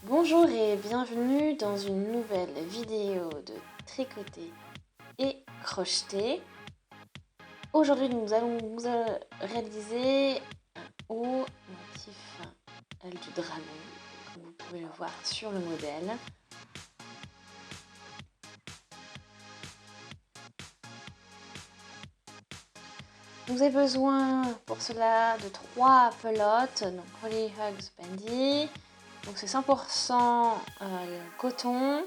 Bonjour et bienvenue dans une nouvelle vidéo de tricoter et crocheter. Aujourd'hui nous allons réaliser un haut motif du dragon, comme vous pouvez le voir sur le modèle. Vous avez besoin pour cela de 3 pelotes, donc Holly Hugs Bendy. Donc c'est 100% coton,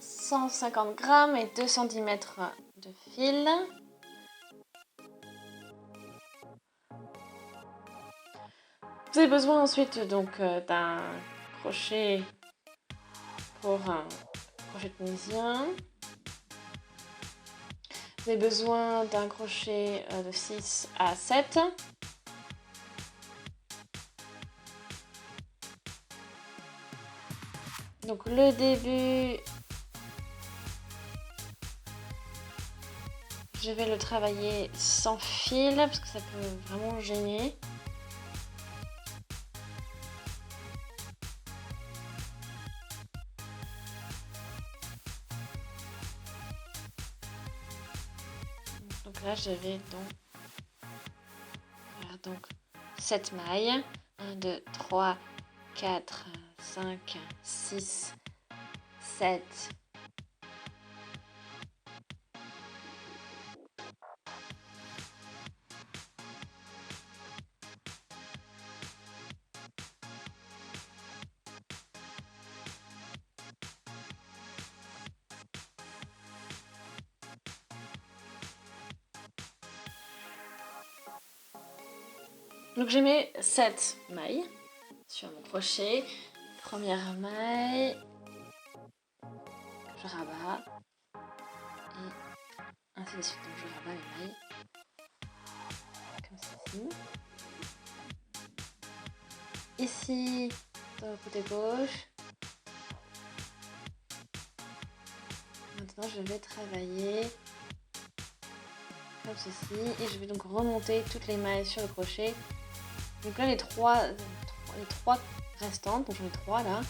150 grammes et 2 cm de fil. Vous avez besoin ensuite donc d'un crochet pour un crochet tunisien. Vous avez besoin d'un crochet de 6 à 7. Donc le début, je vais le travailler sans fil parce que ça peut vraiment gêner. Donc là je vais faire donc 7 mailles. 1, 2, 3, 4, 5, 6, 7. Donc j'ai mis 7 mailles sur mon crochet. Première maille, je rabats et ainsi de suite. Donc je rabats les mailles comme ceci. Ici, dans le côté gauche, maintenant je vais travailler comme ceci et je vais donc remonter toutes les mailles sur le crochet. Donc là les trois restantes, donc j'en ai 3 là,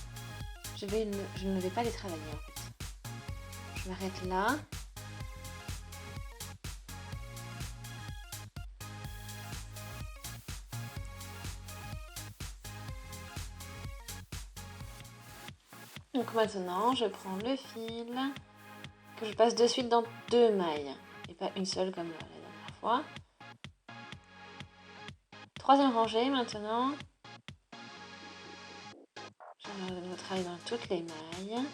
je ne vais pas les travailler en fait. Je m'arrête là. Donc maintenant je prends le fil que je passe de suite dans 2 mailles et pas une seule comme la dernière fois. Troisième rangée maintenant. Je vais travailler dans toutes les mailles.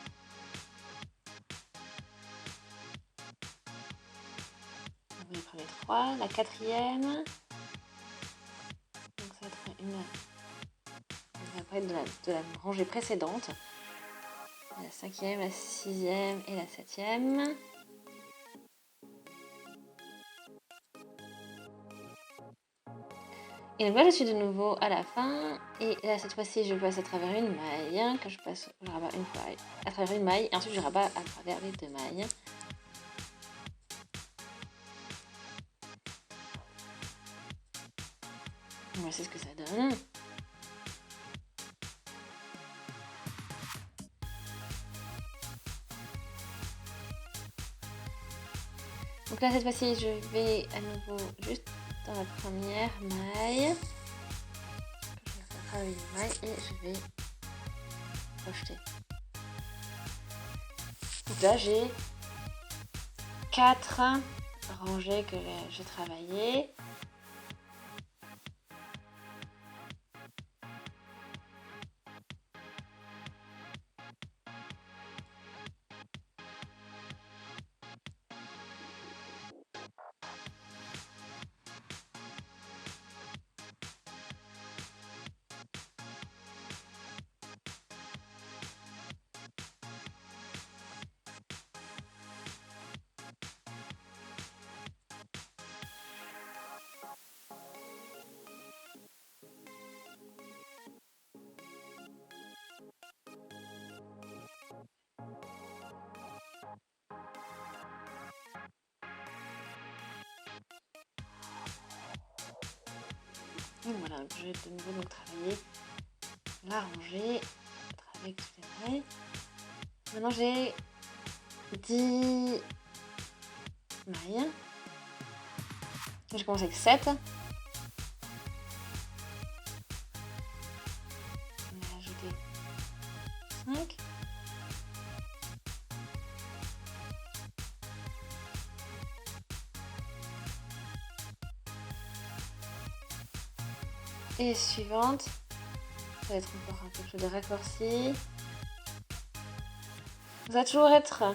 Donc les premiers 3, la quatrième. Donc ça va être de la rangée précédente. La 5e, la 6e et la 7e. Et donc là je suis de nouveau à la fin et là cette fois-ci je passe à travers une maille que je rabats une fois à travers une maille et ensuite je rabats à travers les 2 mailles. Voici ce que ça donne. Donc là cette fois-ci je vais à nouveau juste dans la première maille. Je vais travailler une maille et je vais crocheter. Donc là j'ai 4 rangées que j'ai travaillées. Donc voilà, je vais de nouveau donc travailler la rangée à avec toutes les mailles. Maintenant j'ai 10 mailles. Je commence avec 7. Je vais ajouter 5. Et suivante, ça va être encore un quelque chose de raccourci. Ça va toujours être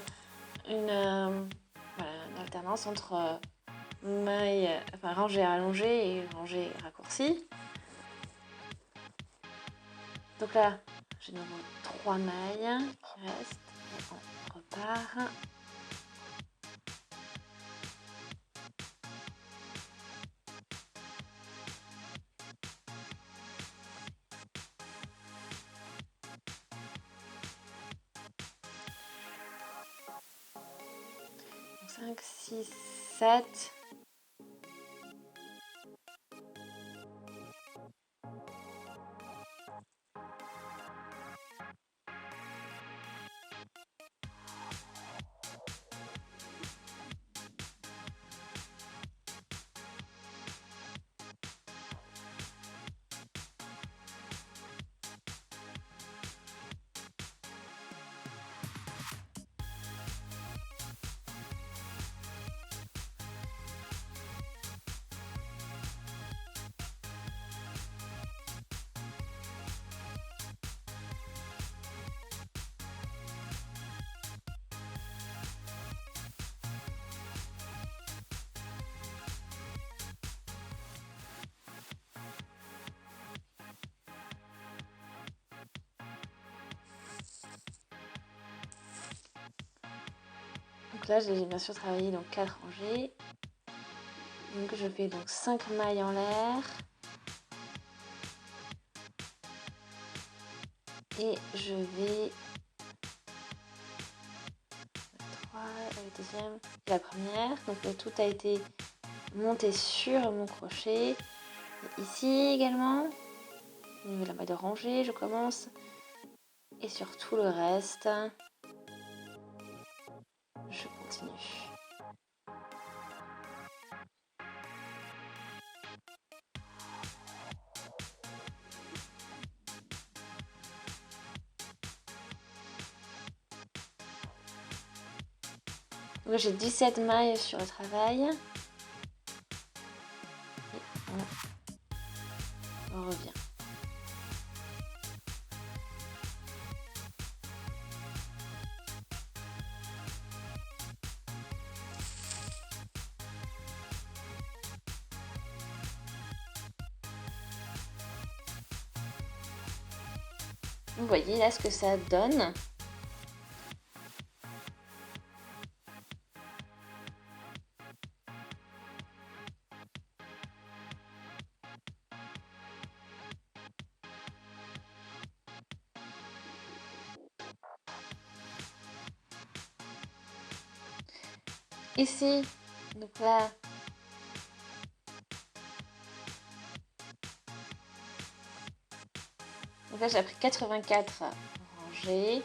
une alternance entre mailles, enfin rangée allongée et rangée raccourcie. Donc là, j'ai de nouveau 3 mailles qui restent et on repart. Donc 5, 6, 7. Donc là, j'ai bien sûr travaillé donc 4 rangées. Donc je fais donc 5 mailles en l'air. Et je vais 3, la deuxième et la première. Donc tout a été monté sur mon crochet. Et ici également, au niveau de la maille de rangée, je commence. Et sur tout le reste, je continue. Donc j'ai 17 mailles sur le travail. Et on revient. Vous voyez là ce que ça donne. Ici, donc là, j'ai appris 84 rangées.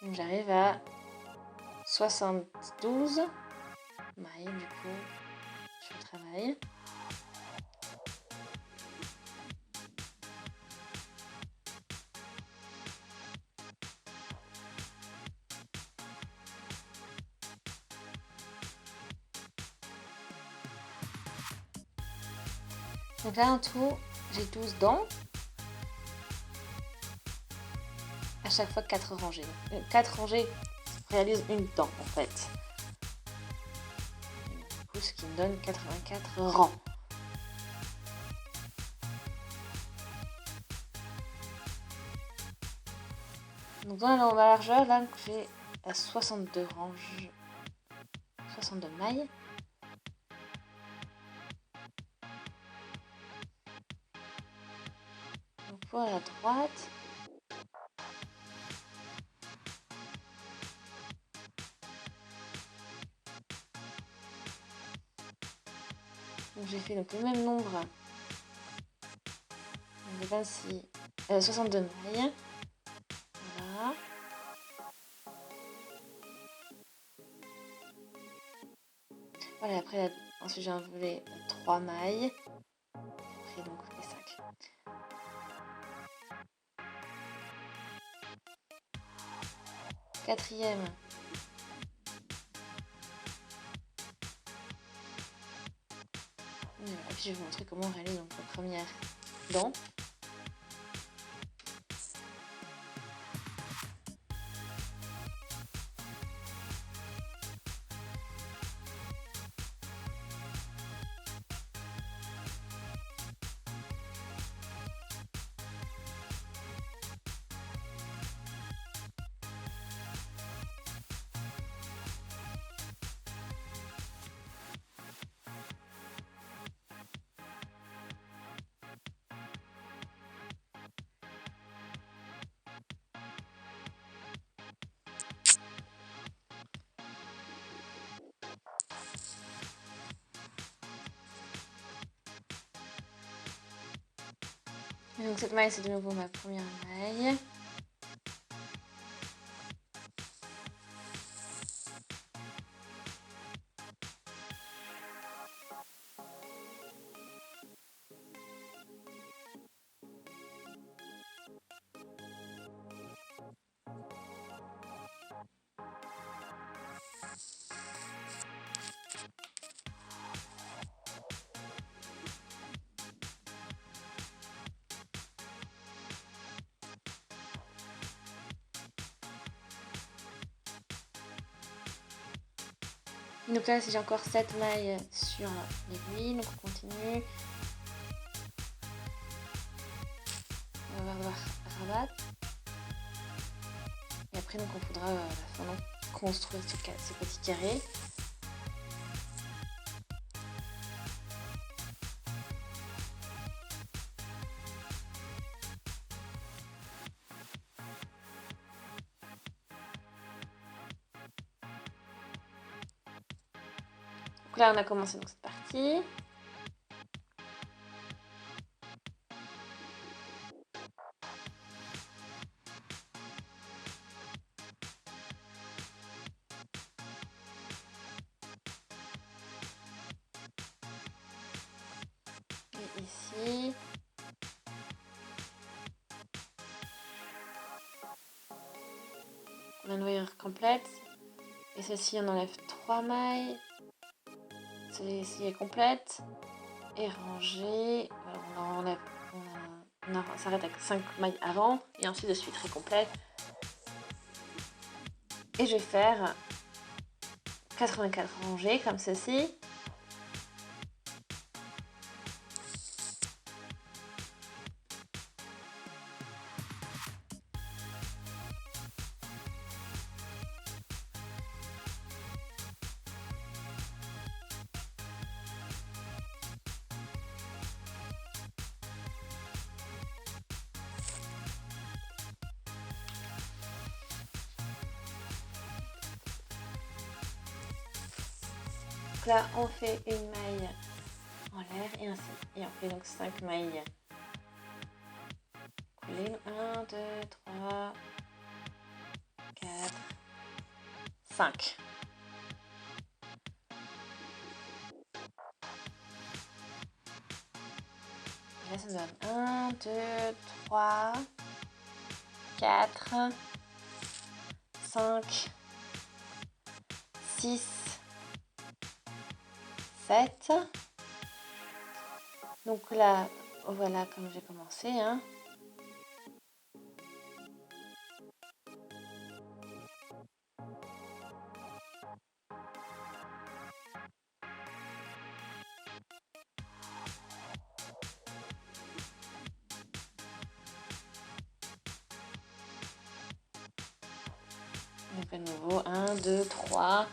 Donc j'arrive à 72 mailles du coup sur le travail. Donc là en tout, j'ai 12 dents. À chaque fois 4 rangées. 4 rangées réalisent une dent en fait. Du coup, ce qui me donne 84 rangs. Donc dans la largeur, là j'ai à 62 ranges, 62 mailles. Donc pour la droite, Donc j'ai fait donc, le même nombre de 62 mailles. Voilà. Voilà, après, ensuite j'ai enlevé 3 mailles. Après donc les 5. Quatrième. Et puis je vais vous montrer comment on réalise donc la première dent. Et donc cette maille c'est de nouveau ma première maille. Donc là, si j'ai encore 7 mailles sur l'aiguille, donc on continue. On va voir rabattre. Et après, donc on faudra construire ce petit carré. Donc là, on a commencé donc cette partie. Et ici. La noyure complète. Et celle-ci, on enlève 3 mailles. Celle-ci est complète. Et rangée. Voilà, on s'arrête avec 5 mailles avant. Et ensuite, je suis très complète. Et je vais faire 84 rangées comme ceci. Donc là, on fait une maille en l'air et ainsi. Et on fait donc 5 mailles. 1, 2, 3, 4, 5. Et là, ça me donne 1, 2, 3, 4, 5, 6, 7. Donc là, voilà comme j'ai commencé. Hein. Donc à nouveau, 1, 2, 3,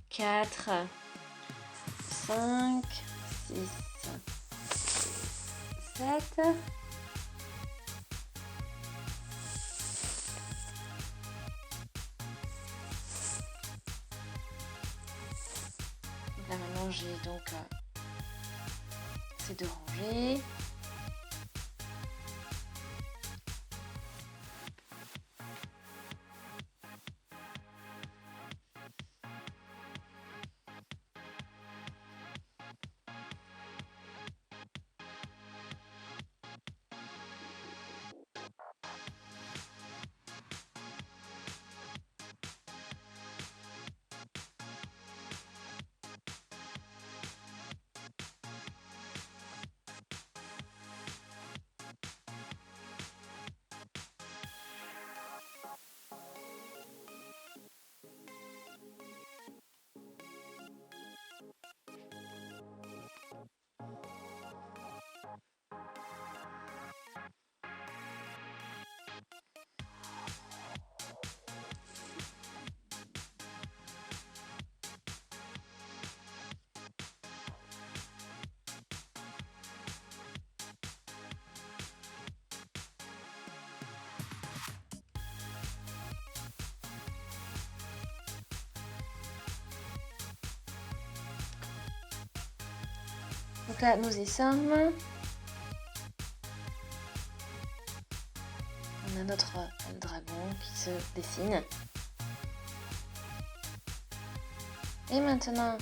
4, 5, 6, 7. Donc là maintenant ranger, donc ces deux rangées. Donc là, nous y sommes. On a notre dragon qui se dessine. Et maintenant,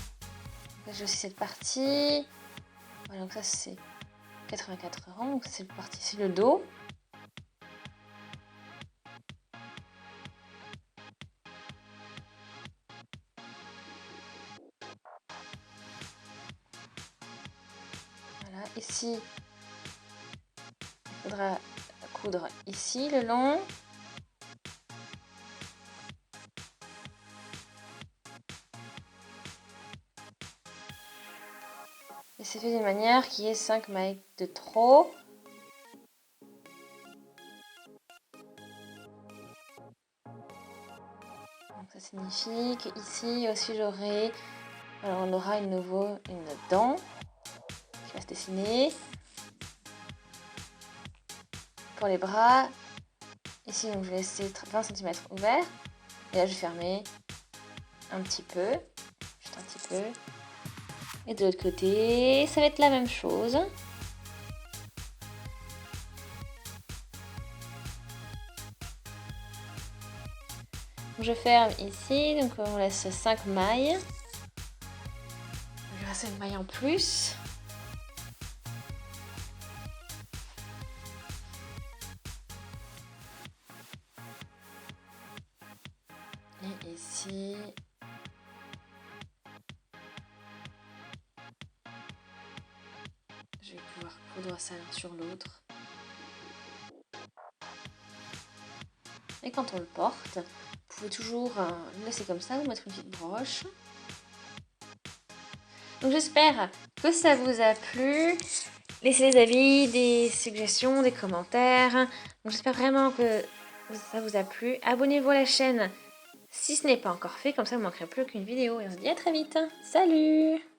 j'ai aussi cette partie. Voilà, donc ça c'est 84 rangs, donc c'est parti, c'est le dos. Voilà, ici, il faudra coudre ici le long. Et c'est fait d'une manière qui est 5 mailles de trop. Donc ça signifie qu'ici aussi j'aurai, alors on aura une dent qui va se dessiner. Pour les bras, ici donc je vais laisser 20 cm ouvert. Et là je vais fermer un petit peu, juste un petit peu. Et de l'autre côté, ça va être la même chose. Je ferme ici, donc on laisse 5 mailles. Il reste une maille en plus. Et ici, je vais pouvoir coudre ça l'un sur l'autre. Et quand on le porte, vous pouvez toujours le laisser comme ça ou mettre une petite broche. Donc j'espère que ça vous a plu. Laissez des avis, des suggestions, des commentaires. Donc j'espère vraiment que ça vous a plu. Abonnez-vous à la chaîne si ce n'est pas encore fait, comme ça vous ne manquerez plus aucune vidéo. Et on se dit à très vite. Salut!